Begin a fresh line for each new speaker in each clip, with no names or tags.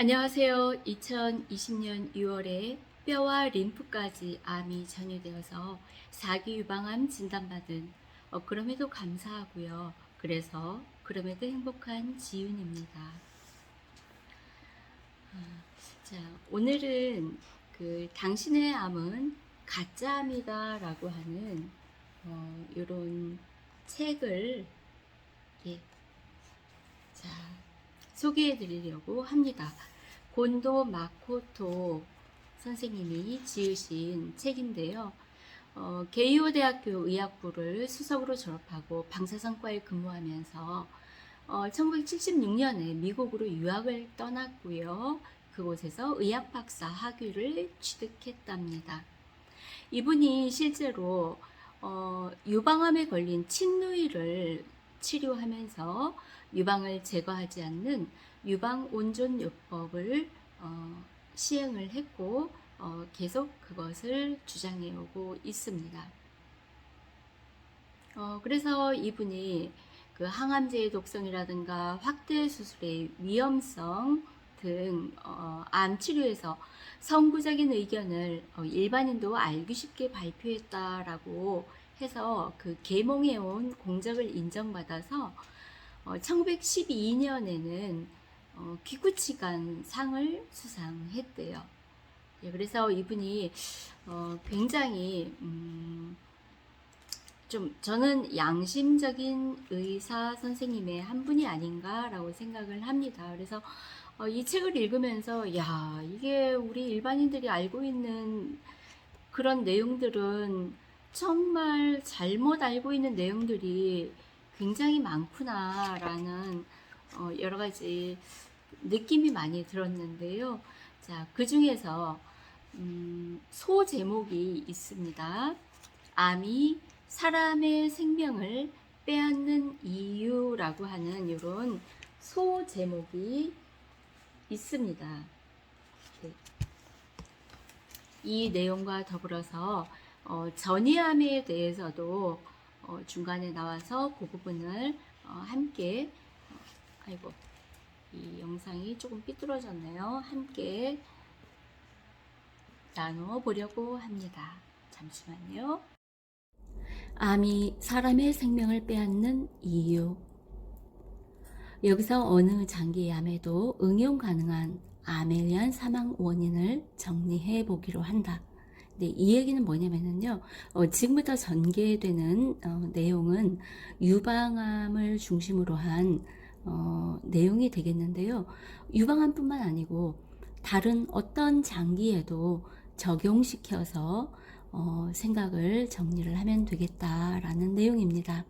안녕하세요. 2020년 6월에 뼈와 림프까지 암이 전이되어서 4기 유방암 진단받은 그럼에도 감사하고요. 그럼에도 행복한 지윤입니다. 자, 오늘은 당신의 암은 가짜암이다라고 하는 이런 책을 예, 자, 소개해 드리려고 합니다. 곤도 마코토 선생님이 지으신 책인데요. 게이오 대학교 의학부를 수석으로 졸업하고 방사선과에 근무하면서 1976년에 미국으로 유학을 떠났고요. 그곳에서 의학 박사 학위를 취득했답니다. 이분이 실제로 유방암에 걸린 친누이를 치료하면서 유방을 제거하지 않는 유방 온존요법을 시행을 했고 계속 그것을 주장해 오고 있습니다. 그래서 이분이 그 항암제의 독성이라든가 확대 수술의 위험성 등 암 치료에서 선구적인 의견을 일반인도 알기 쉽게 발표했다라고 해서 그 계몽해온 공적을 인정받아서 1912년에는 기구치간 상을 수상했대요. 예, 그래서 이분이 굉장히 좀 저는 양심적인 의사 선생님의 한 분이 아닌가라고 생각을 합니다. 그래서 이 책을 읽으면서 야, 이게 우리 일반인들이 알고 있는 그런 내용들은 정말 잘못 알고 있는 내용들이 굉장히 많구나라는 여러 가지 느낌이 많이 들었는데요. 자, 그 중에서 소 제목이 있습니다. 암이 사람의 생명을 빼앗는 이유라고 하는 이런 소 제목이 있습니다. 네. 이 내용과 더불어서 전이암에 대해서도 중간에 나와서 그 부분을 함께 아이고 이 영상이 조금 삐뚤어졌네요. 함께 나누어 보려고 합니다. 잠시만요. 암이 사람의 생명을 빼앗는 이유. 여기서 어느 장기의 암에도 응용 가능한 암에 의한 사망 원인을 정리해 보기로 한다. 네, 이 얘기는 뭐냐면요. 지금부터 전개되는 내용은 유방암을 중심으로 한 내용이 되겠는데요. 유방암뿐만 아니고 다른 어떤 장기에도 적용시켜서 생각을 정리를 하면 되겠다라는 내용입니다.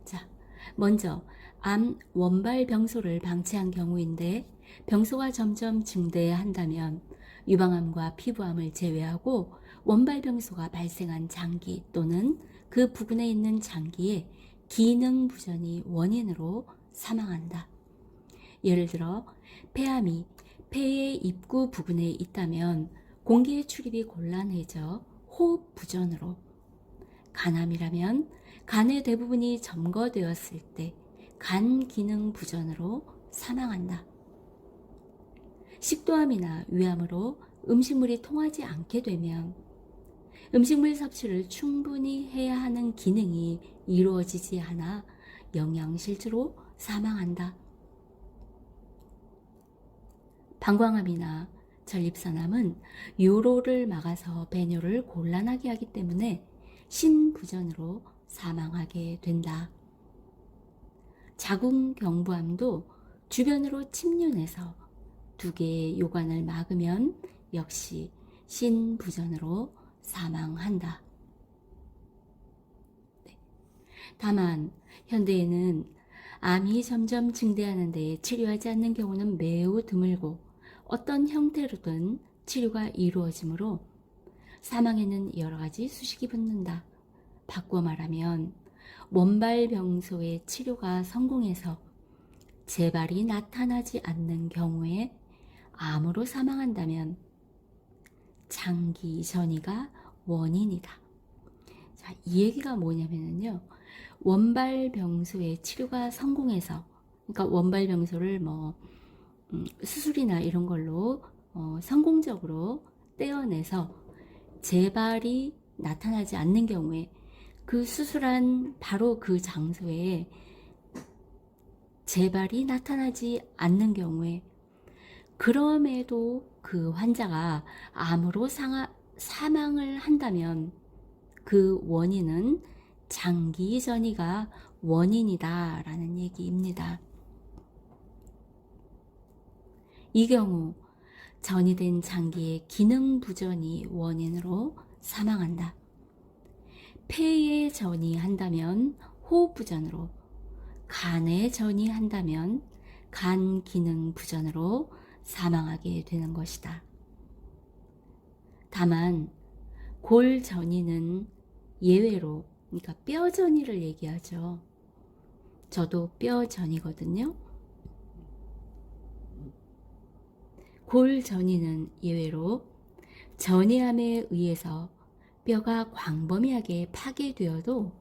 자, 먼저 암 원발 병소를 방치한 경우인데 병소가 점점 증대한다면 유방암과 피부암을 제외하고 원발 병소가 발생한 장기 또는 그 부근에 있는 장기의 기능 부전이 원인으로 사망한다. 예를 들어 폐암이 폐의 입구 부근에 있다면 공기의 출입이 곤란해져 호흡 부전으로, 간암이라면 간의 대부분이 점거되었을 때 간 기능 부전으로 사망한다. 식도암이나 위암으로 음식물이 통하지 않게 되면 음식물 섭취를 충분히 해야 하는 기능이 이루어지지 않아 영양실조로 사망한다. 방광암이나 전립선암은 요로를 막아서 배뇨를 곤란하게 하기 때문에 신부전으로 사망하게 된다. 자궁경부암도 주변으로 침륜해서 두 개의 요관을 막으면 역시 신부전으로 사망한다. 네. 다만 현대에는 암이 점점 증대하는 데 치료하지 않는 경우는 매우 드물고 어떤 형태로든 치료가 이루어지므로 사망에는 여러 가지 수식이 붙는다. 바꿔 말하면 원발병소의 치료가 성공해서 재발이 나타나지 않는 경우에 암으로 사망한다면 장기 전이가 원인이다. 자, 이 얘기가 뭐냐면요. 원발병소의 치료가 성공해서, 그러니까 원발병소를 수술이나 이런 걸로 성공적으로 떼어내서 재발이 나타나지 않는 경우에 그 수술한 바로 그 장소에 재발이 나타나지 않는 경우에 그럼에도 그 환자가 암으로 사망을 한다면 그 원인은 장기 전이가 원인이다 라는 얘기입니다. 이 경우 전이된 장기의 기능 부전이 원인으로 사망한다. 폐에 전이한다면 호흡 부전으로, 간에 전이한다면 간 기능 부전으로 사망하게 되는 것이다. 다만 골 전이는 예외로, 그러니까 뼈 전이를 얘기하죠. 저도 뼈 전이거든요. 골 전이는 예외로 전이함에 의해서 뼈가 광범위하게 파괴되어도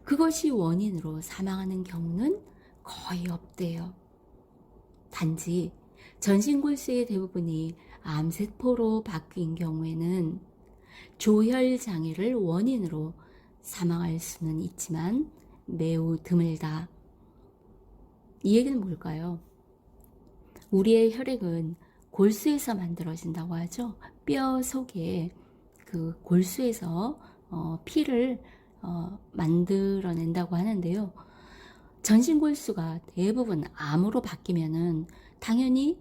그것이 원인으로 사망하는 경우는 거의 없대요. 단지 전신골수의 대부분이 암세포로 바뀐 경우에는 조혈장애를 원인으로 사망할 수는 있지만 매우 드물다. 이 얘기는 뭘까요? 우리의 혈액은 골수에서 만들어진다고 하죠. 뼈 속에 그 골수에서 피를 만들어낸다고 하는데요. 전신골수가 대부분 암으로 바뀌면은 당연히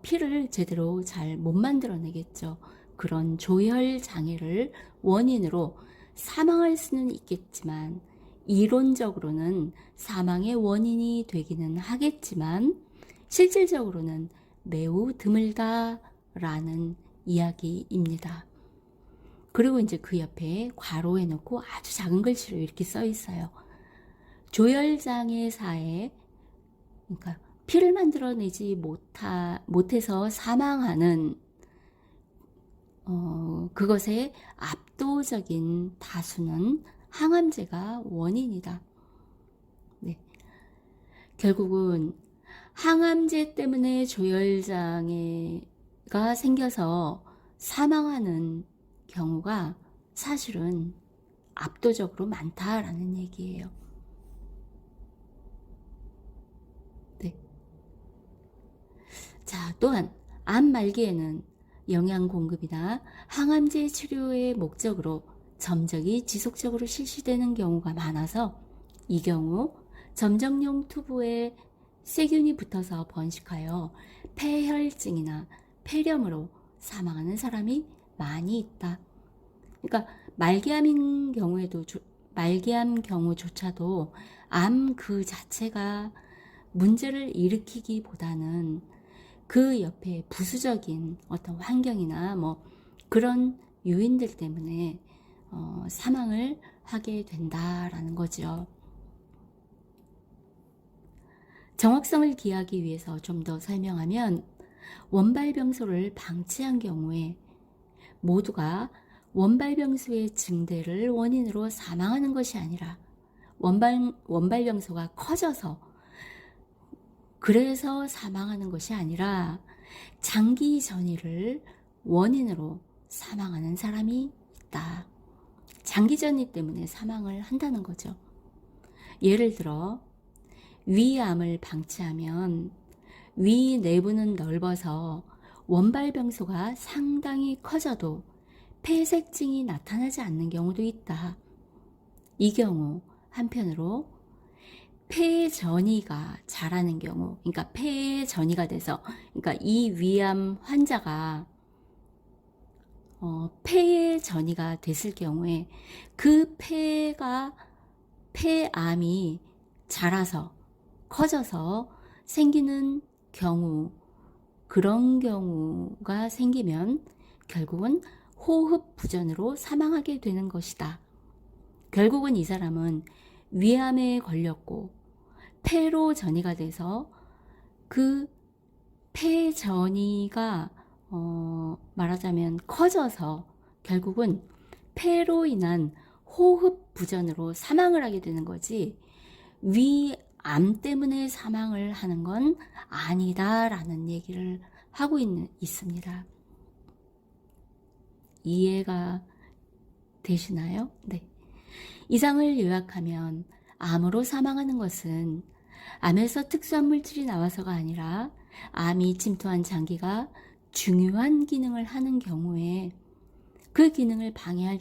피를 제대로 잘 못 만들어내겠죠. 그런 조혈 장애를 원인으로 사망할 수는 있겠지만 이론적으로는 사망의 원인이 되기는 하겠지만 실질적으로는 매우 드물다라는 이야기입니다. 그리고 이제 그 옆에 괄호해 놓고 아주 작은 글씨로 이렇게 써 있어요. 조혈장애사에, 그러니까 피를 만들어내지 못해서 사망하는 그것의 압도적인 다수는 항암제가 원인이다. 네. 결국은 항암제 때문에 조혈장애가 생겨서 사망하는 경우가 사실은 압도적으로 많다라는 얘기예요. 네. 자, 또한 암 말기에는 영양 공급이나 항암제 치료의 목적으로 점적이 지속적으로 실시되는 경우가 많아서 이 경우 점적용 투부에 세균이 붙어서 번식하여 폐혈증이나 폐렴으로 사망하는 사람이 많이 있다. 그러니까 말기암인 경우에도 말기암 경우조차도 암 그 자체가 문제를 일으키기보다는 그 옆에 부수적인 어떤 환경이나 뭐 그런 요인들 때문에 사망을 하게 된다라는 거죠. 정확성을 기하기 위해서 좀 더 설명하면 원발병소를 방치한 경우에 모두가 원발병소의 증대를 원인으로 사망하는 것이 아니라 원발병소가 커져서 그래서 사망하는 것이 아니라 장기 전이를 원인으로 사망하는 사람이 있다. 장기 전이 때문에 사망을 한다는 거죠. 예를 들어 위암을 방치하면 위 내부는 넓어서 원발병소가 상당히 커져도 폐색증이 나타나지 않는 경우도 있다. 이 경우 한편으로 폐전이가 자라는 경우, 그러니까 폐전이가 돼서, 그러니까 이 위암 환자가 폐전이가 됐을 경우에 그 폐암이 자라서 커져서 생기는 경우, 그런 경우가 생기면 결국은 호흡 부전으로 사망하게 되는 것이다. 결국은 이 사람은 위암에 걸렸고 폐로 전이가 돼서 그 폐전이가 말하자면 커져서 결국은 폐로 인한 호흡 부전으로 사망을 하게 되는 거지 암 때문에 사망을 하는 건 아니다라는 얘기를 하고 있습니다. 이해가 되시나요? 네. 이상을 요약하면 암으로 사망하는 것은 암에서 특수한 물질이 나와서가 아니라 암이 침투한 장기가 중요한 기능을 하는 경우에 그 기능을 방해할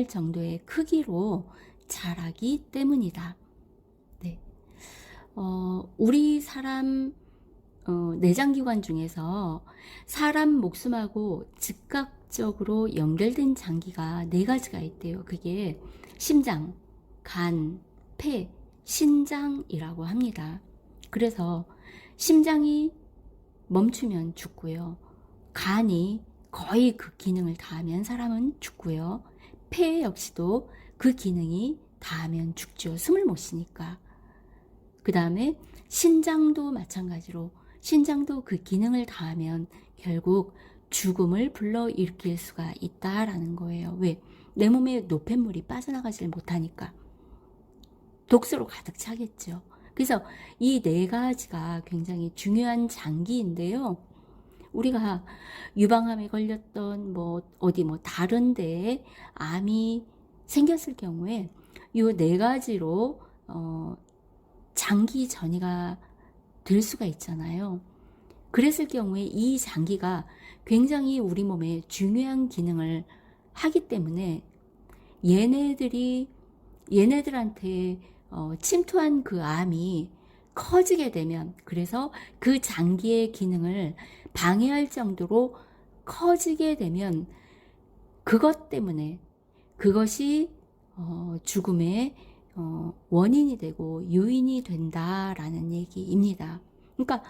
정도의 크기로 자라기 때문이다. 네. 우리 사람 내장기관 중에서 사람 목숨하고 즉각적으로 연결된 장기가 4가지가 있대요. 그게 심장, 간, 폐, 신장이라고 합니다. 그래서 심장이 멈추면 죽고요. 간이 거의 그 기능을 다하면 사람은 죽고요. 폐 역시도 그 기능이 다하면 죽죠. 숨을 못 쉬니까. 그 다음에 신장도 마찬가지로 신장도 그 기능을 다하면 결국 죽음을 불러일으킬 수가 있다라는 거예요. 왜? 내 몸에 노폐물이 빠져나가질 못하니까. 독소로 가득 차겠죠. 그래서 이 4가지가 굉장히 중요한 장기인데요. 우리가 유방암에 걸렸던 어디 다른 데에 암이 생겼을 경우에 이 4가지로 장기 전이가 될 수가 있잖아요. 그랬을 경우에 이 장기가 굉장히 우리 몸에 중요한 기능을 하기 때문에 얘네들한테 침투한 그 암이 커지게 되면, 그래서 그 장기의 기능을 방해할 정도로 커지게 되면 그것 때문에 그것이 죽음의 원인이 되고 요인이 된다라는 얘기입니다. 그러니까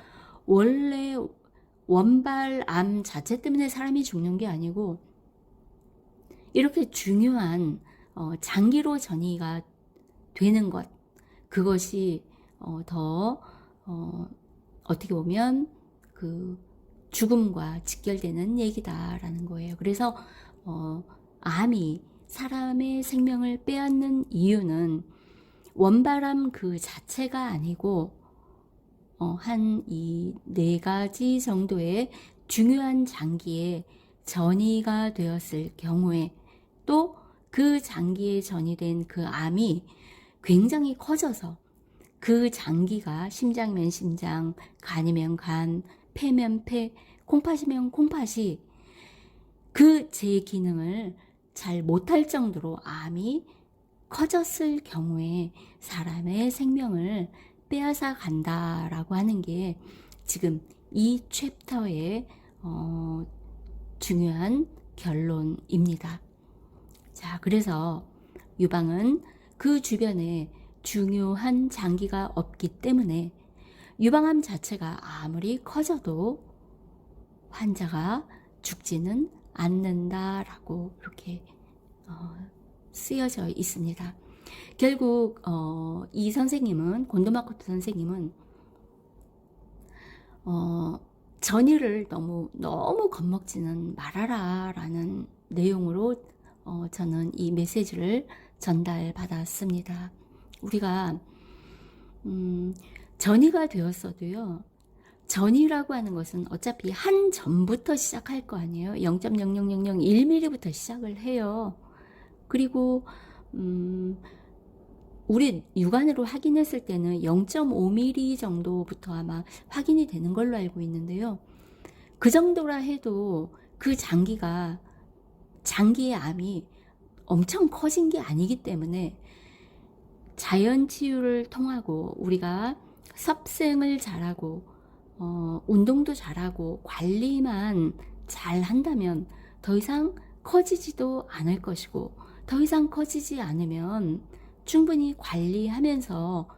원래 원발암 자체 때문에 사람이 죽는 게 아니고 이렇게 중요한 장기로 전이가 되는 것, 그것이 더 어떻게 보면 그 죽음과 직결되는 얘기다라는 거예요. 그래서 암이 사람의 생명을 빼앗는 이유는 원발암 그 자체가 아니고 한 이 4가지 정도의 중요한 장기에 전이가 되었을 경우에 또 그 장기에 전이된 그 암이 굉장히 커져서 그 장기가 심장이면 심장, 간이면 간, 폐면 폐, 콩팥이면 콩팥이 그 제 기능을 잘 못할 정도로 암이 커졌을 경우에 사람의 생명을 빼앗아 간다라고 하는 게 지금 이 챕터의 중요한 결론입니다. 자, 그래서 유방은 그 주변에 중요한 장기가 없기 때문에 유방암 자체가 아무리 커져도 환자가 죽지는 않는다라고 이렇게 쓰여져 있습니다. 결국 이 선생님은, 곤도마코토 선생님은 전이를 너무 겁먹지는 말아라 라는 내용으로 저는 이 메시지를 전달받았습니다. 우리가 전이가 되었어도요, 전이라고 하는 것은 어차피 한 점부터 시작할 거 아니에요. 0.00001mm부터 시작을 해요. 그리고 우리 육안으로 확인했을 때는 0.5mm 정도부터 아마 확인이 되는 걸로 알고 있는데요. 그 정도라 해도 그 장기의 암이 엄청 커진 게 아니기 때문에 자연 치유를 통하고 우리가 섭생을 잘하고 운동도 잘하고 관리만 잘 한다면 더 이상 커지지도 않을 것이고, 더 이상 커지지 않으면 충분히 관리하면서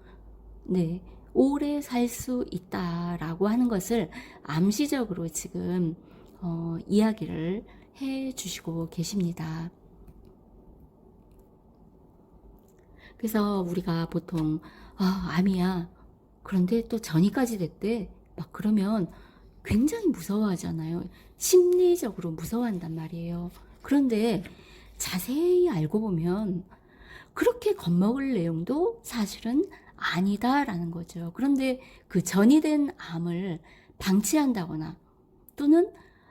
오래 살 수 있다라고 하는 것을 암시적으로 지금 이야기를 해 주시고 계십니다. 그래서 우리가 보통 암이야, 그런데 또 전이까지 됐대, 막 그러면 굉장히 무서워하잖아요. 심리적으로 무서워한단 말이에요. 그런데 자세히 알고 보면 그렇게 겁먹을 내용도 사실은 아니다라는 거죠. 그런데 그 전이된 암을 방치한다거나 또는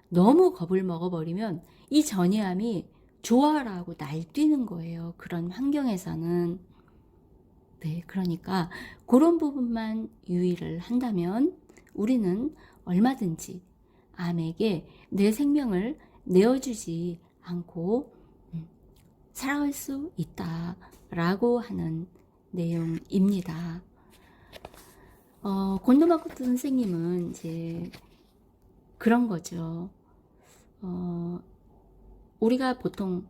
너무 겁을 먹어버리면 이 전이암이 좋아라고 날뛰는 거예요. 그런 환경에서는. 네, 그러니까 그런 부분만 유의를 한다면 우리는 얼마든지 암에게 내 생명을 내어주지 않고 살아갈 수 있다라고 하는 내용입니다. 곤도마코토 선생님은 이제 그런 거죠. 우리가 보통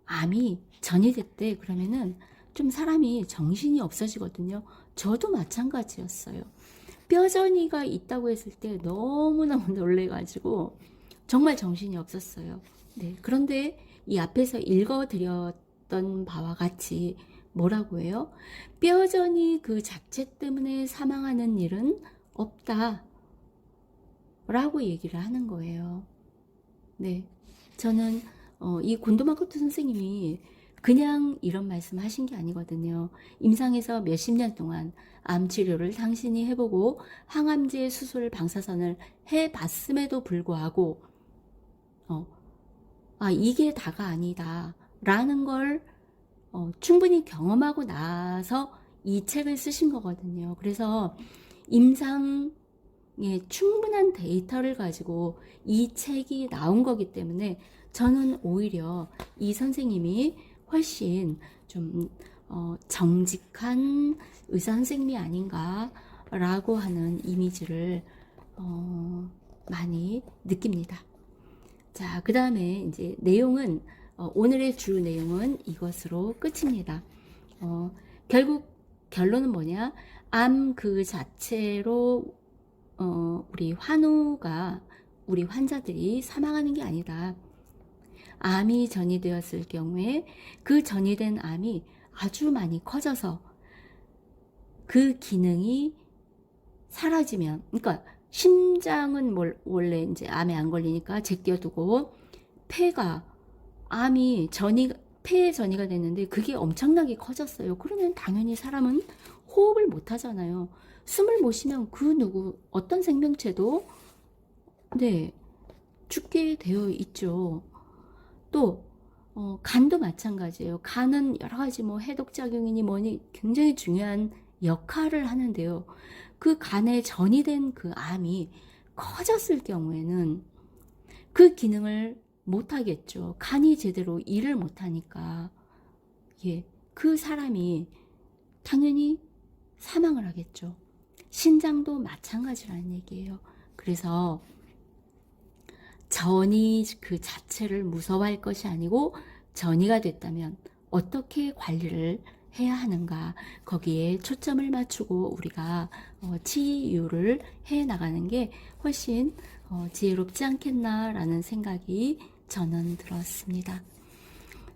암이 전이됐대 그러면은 좀 사람이 정신이 없어지거든요. 저도 마찬가지였어요. 뼈전이가 있다고 했을 때 너무너무 놀래가지고 정말 정신이 없었어요. 네, 그런데 이 앞에서 읽어드렸던 바와 같이 뭐라고 해요? 뼈전이 그 자체 때문에 사망하는 일은 없다 라고 얘기를 하는 거예요. 네, 저는 이 곤도마코토 선생님이 그냥 이런 말씀 하신 게 아니거든요. 임상에서 몇십 년 동안 암 치료를 당신이 해보고 항암제 수술 방사선을 해봤음에도 불구하고 이게 다가 아니다 라는 걸 충분히 경험하고 나서 이 책을 쓰신 거거든요. 그래서 임상에 충분한 데이터를 가지고 이 책이 나온 거기 때문에 저는 오히려 이 선생님이 훨씬 좀 정직한 의사 선생님이 아닌가라고 하는 이미지를 많이 느낍니다. 자, 그 다음에 이제 내용은 오늘의 주 내용은 이것으로 끝입니다. 결국 결론은 뭐냐? 암 그 자체로 우리 우리 환자들이 사망하는 게 아니다. 암이 전이되었을 경우에 그 전이된 암이 아주 많이 커져서 그 기능이 사라지면, 그러니까 심장은 원래 이제 암에 안 걸리니까 제껴두고 폐가 폐에 전이가 됐는데 그게 엄청나게 커졌어요. 그러면 당연히 사람은 호흡을 못 하잖아요. 숨을 못 쉬면 그 어떤 생명체도 네, 죽게 되어 있죠. 또 간도 마찬가지예요. 간은 여러 가지 해독작용이니 뭐니 굉장히 중요한 역할을 하는데요. 그 간에 전이된 그 암이 커졌을 경우에는 그 기능을 못 하겠죠. 간이 제대로 일을 못 하니까 그 사람이 당연히 사망을 하겠죠. 신장도 마찬가지라는 얘기예요. 그래서 전이 그 자체를 무서워할 것이 아니고 전이가 됐다면 어떻게 관리를 해야 하는가, 거기에 초점을 맞추고 우리가 치유를 해 나가는 게 훨씬 지혜롭지 않겠나라는 생각이 저는 들었습니다.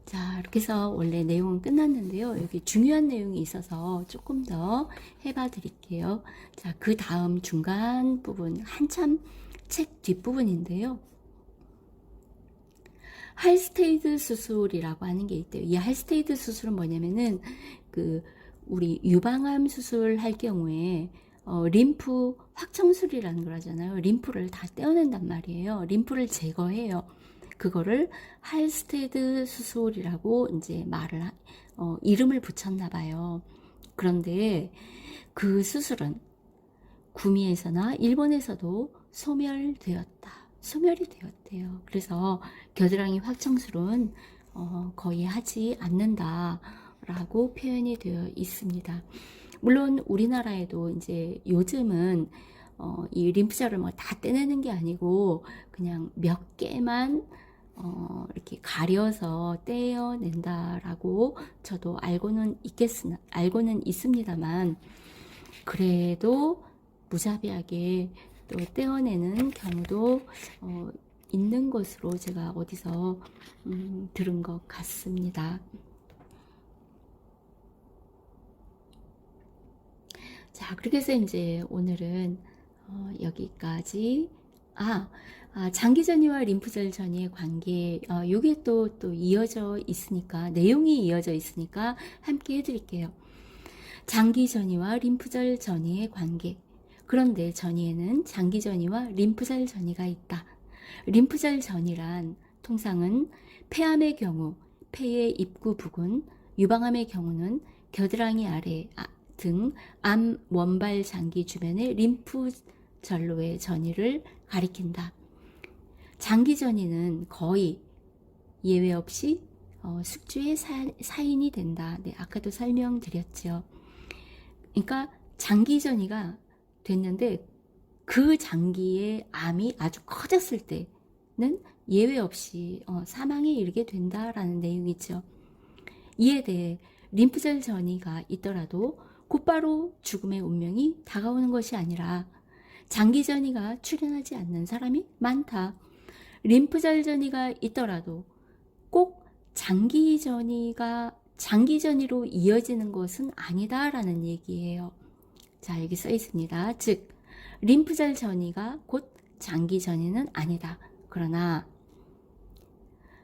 자, 이렇게 해서 원래 내용은 끝났는데요. 여기 중요한 내용이 있어서 조금 더 해봐 드릴게요. 자, 그 다음 중간 부분, 한참 책 뒷부분인데요. 할스테이드 수술이라고 하는 게 있대요. 이 할스테이드 수술은 뭐냐면은 우리 유방암 수술할 경우에 림프 확청술이라는 걸 하잖아요. 림프를 다 떼어낸단 말이에요. 림프를 제거해요. 그거를 할스테이드 수술이라고 이제 이름을 붙였나 봐요. 그런데 그 수술은 구미에서나 일본에서도 소멸이 되었대요. 그래서 겨드랑이 확청술은 거의 하지 않는다라고 표현이 되어 있습니다. 물론 우리나라에도 이제 요즘은 이 림프절을 다 떼내는 게 아니고 그냥 몇 개만 이렇게 가려서 떼어낸다라고 저도 알고는 있습니다만 그래도 무자비하게 또 떼어내는 경우도 있는 것으로 제가 어디서 들은 것 같습니다. 자, 그렇게 해서 이제 오늘은 여기까지 장기전이와 림프절 전이의 관계, 요게 또 이어져 있으니까, 내용이 이어져 있으니까 함께 해드릴게요. 장기전이와 림프절 전이의 관계. 그런데 전이에는 장기전이와 림프절 전이가 있다. 림프절 전이란 통상은 폐암의 경우 폐의 입구 부근, 유방암의 경우는 겨드랑이 아래 등 암 원발 장기 주변의 림프절로의 전이를 가리킨다. 장기전이는 거의 예외 없이 숙주의 사인이 된다. 네, 아까도 설명드렸죠. 그러니까 장기전이가 됐는데 그 장기의 암이 아주 커졌을 때는 예외 없이 사망에 이르게 된다라는 내용이죠. 이에 대해 림프절 전이가 있더라도 곧바로 죽음의 운명이 다가오는 것이 아니라 장기 전이가 출현하지 않는 사람이 많다. 림프절 전이가 있더라도 꼭 장기 전이로 이어지는 것은 아니다라는 얘기예요. 자, 여기 써 있습니다. 즉, 림프절 전이가 곧 장기 전이는 아니다. 그러나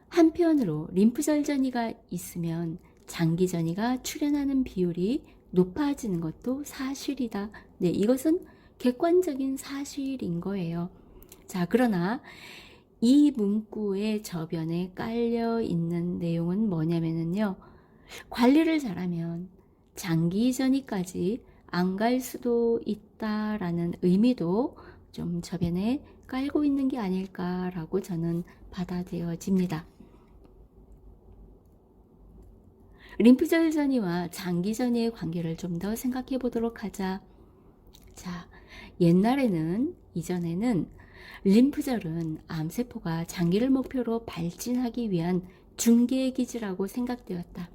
한편으로 림프절 전이가 있으면 장기 전이가 출현하는 비율이 높아지는 것도 사실이다. 네, 이것은 객관적인 사실인 거예요. 자, 그러나 이 문구의 저변에 깔려 있는 내용은 뭐냐면요. 관리를 잘하면 장기 전이까지 안 갈 수도 있다라는 의미도 좀 저변에 깔고 있는 게 아닐까라고 저는 받아들여집니다. 림프절 전이와 장기 전이의 관계를 좀 더 생각해 보도록 하자. 자, 이전에는 림프절은 암세포가 장기를 목표로 발진하기 위한 중계기지라고 생각되었다.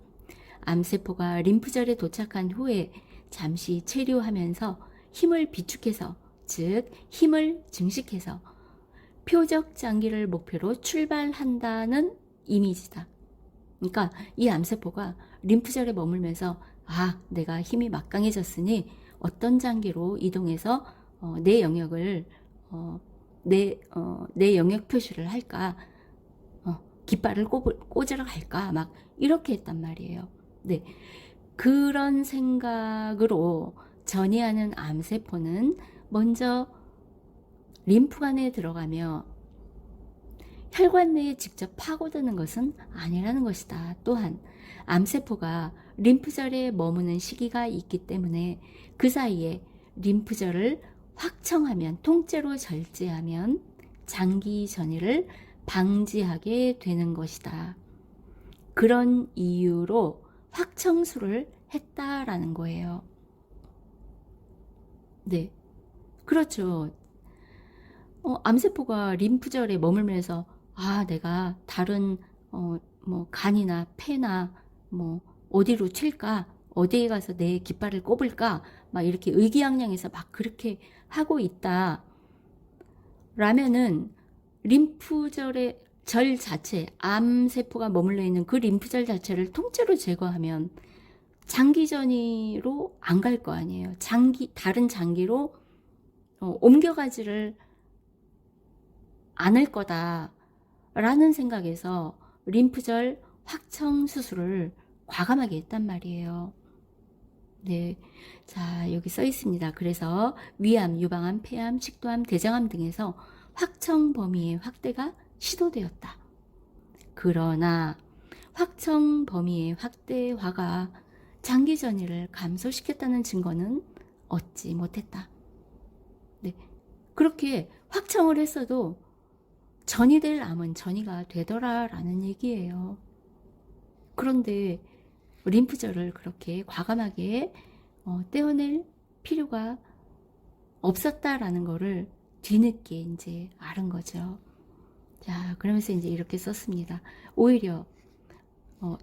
암세포가 림프절에 도착한 후에 잠시 체류하면서 힘을 비축해서, 즉 힘을 증식해서 표적 장기를 목표로 출발한다는 이미지다. 그러니까 이 암세포가 림프절에 머물면서 내가 힘이 막강해졌으니 어떤 장기로 이동해서 내 영역을 내 영역 표시를 할까, 깃발을 꽂으러 갈까, 막 이렇게 했단 말이에요. 네, 그런 생각으로 전이하는 암세포는 먼저 림프관에 들어가며 혈관 내에 직접 파고드는 것은 아니라는 것이다. 또한 암세포가 림프절에 머무는 시기가 있기 때문에 그 사이에 림프절을 확청하면, 통째로 절제하면 장기 전이를 방지하게 되는 것이다. 그런 이유로 확청수를 했다라는 거예요. 네, 그렇죠. 암세포가 림프절에 머물면서 내가 다른 뭐 간이나 폐나 뭐 어디로 튈까, 어디에 가서 내 깃발을 꼽을까, 막 이렇게 의기양양해서 막 그렇게 하고 있다 라면은 림프절의 절 자체, 암세포가 머물러 있는 그 림프절 자체를 통째로 제거하면 장기전이로 안 갈 거 아니에요. 다른 장기로 옮겨가지를 않을 거다라는 생각에서 림프절 확청 수술을 과감하게 했단 말이에요. 네, 자, 여기 써 있습니다. 그래서 위암, 유방암, 폐암, 식도암, 대장암 등에서 확청 범위의 확대가 시도되었다. 그러나 확청 범위의 확대화가 장기 전이를 감소시켰다는 증거는 얻지 못했다. 네, 그렇게 확청을 했어도 전이될 암은 전이가 되더라라는 얘기예요. 그런데 림프절을 그렇게 과감하게 떼어낼 필요가 없었다라는 거를 뒤늦게 이제 알은 거죠. 자, 그러면서 이제 이렇게 썼습니다. 오히려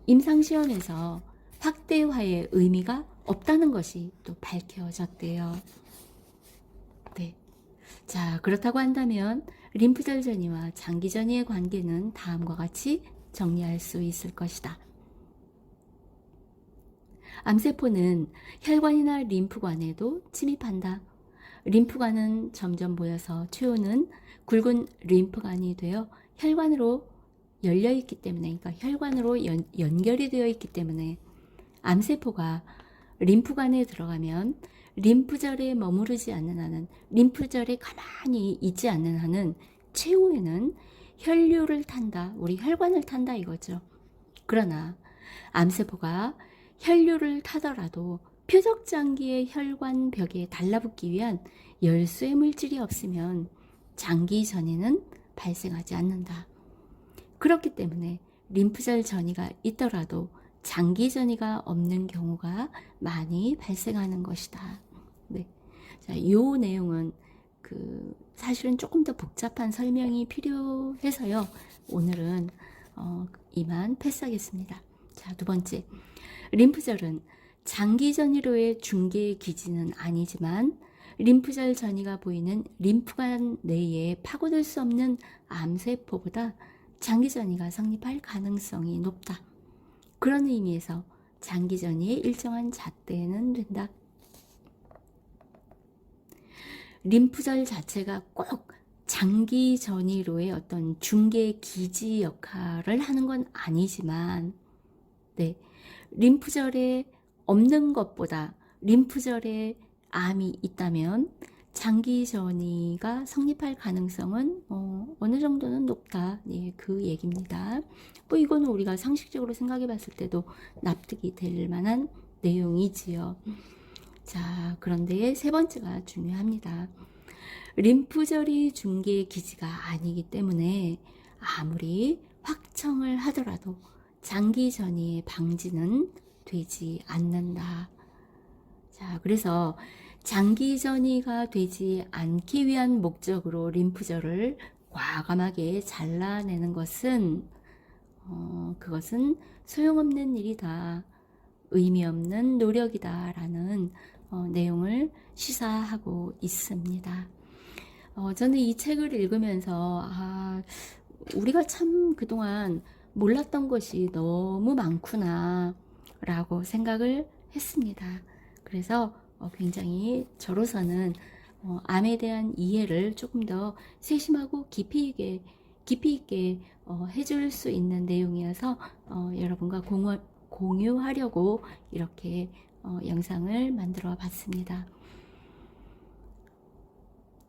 임상시험에서 확대화의 의미가 없다는 것이 또 밝혀졌대요. 네. 자, 그렇다고 한다면 림프절 전이와 장기 전이의 관계는 다음과 같이 정리할 수 있을 것이다. 암세포는 혈관이나 림프관에도 침입한다. 림프관은 점점 모여서 최후는 굵은 림프관이 되어 혈관으로 열려 있기 때문에, 그러니까 혈관으로 연결이 되어 있기 때문에 암세포가 림프관에 들어가면 림프절에 머무르지 않는 한은, 림프절에 가만히 있지 않는 한은 최후에는 혈류를 탄다, 우리 혈관을 탄다 이거죠. 그러나 암세포가 혈류를 타더라도 표적장기의 혈관 벽에 달라붙기 위한 열쇠 물질이 없으면 장기 전이는 발생하지 않는다. 그렇기 때문에 림프절 전이가 있더라도 장기 전이가 없는 경우가 많이 발생하는 것이다. 네. 자, 이 내용은 사실은 조금 더 복잡한 설명이 필요해서요. 오늘은 이만 패스하겠습니다. 자, 두 번째. 림프절은 장기 전이로의 중개 기지는 아니지만 림프절 전이가 보이는 림프관 내에 파고들 수 없는 암세포보다 장기 전이가 성립할 가능성이 높다. 그런 의미에서 장기 전이의 일정한 잣대는 된다. 림프절 자체가 꼭 장기 전이로의 어떤 중개 기지 역할을 하는 건 아니지만, 네, 림프절에 없는 것보다 림프절에 암이 있다면 장기 전이가 성립할 가능성은 어느 정도는 높다. 네, 그 얘기입니다. 이거는 우리가 상식적으로 생각해 봤을 때도 납득이 될 만한 내용이지요. 자, 그런데 세 번째가 중요합니다. 림프절이 중개 기지가 아니기 때문에 아무리 확청을 하더라도 장기 전이의 방지는 되지 않는다. 자, 그래서 장기 전이가 되지 않기 위한 목적으로 림프절을 과감하게 잘라내는 것은 그것은 소용없는 일이다. 의미 없는 노력이다. 라는 내용을 시사하고 있습니다. 저는 이 책을 읽으면서 우리가 참 그동안 몰랐던 것이 너무 많구나 라고 생각을 했습니다. 그래서 굉장히 저로서는 암에 대한 이해를 조금 더 세심하고 깊이 있게 해줄 수 있는 내용이어서 여러분과 공유하려고 이렇게 영상을 만들어 봤습니다.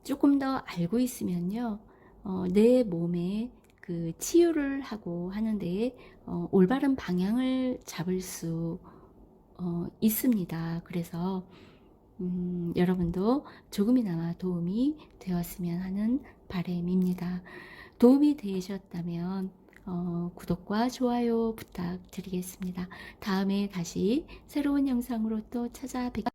조금 더 알고 있으면요, 내 몸에 치유를 하고 하는데 올바른 방향을 잡을 수 있습니다. 그래서 여러분도 조금이나마 도움이 되었으면 하는 바람입니다. 도움이 되셨다면 구독과 좋아요 부탁드리겠습니다. 다음에 다시 새로운 영상으로 또 찾아뵙겠습니다.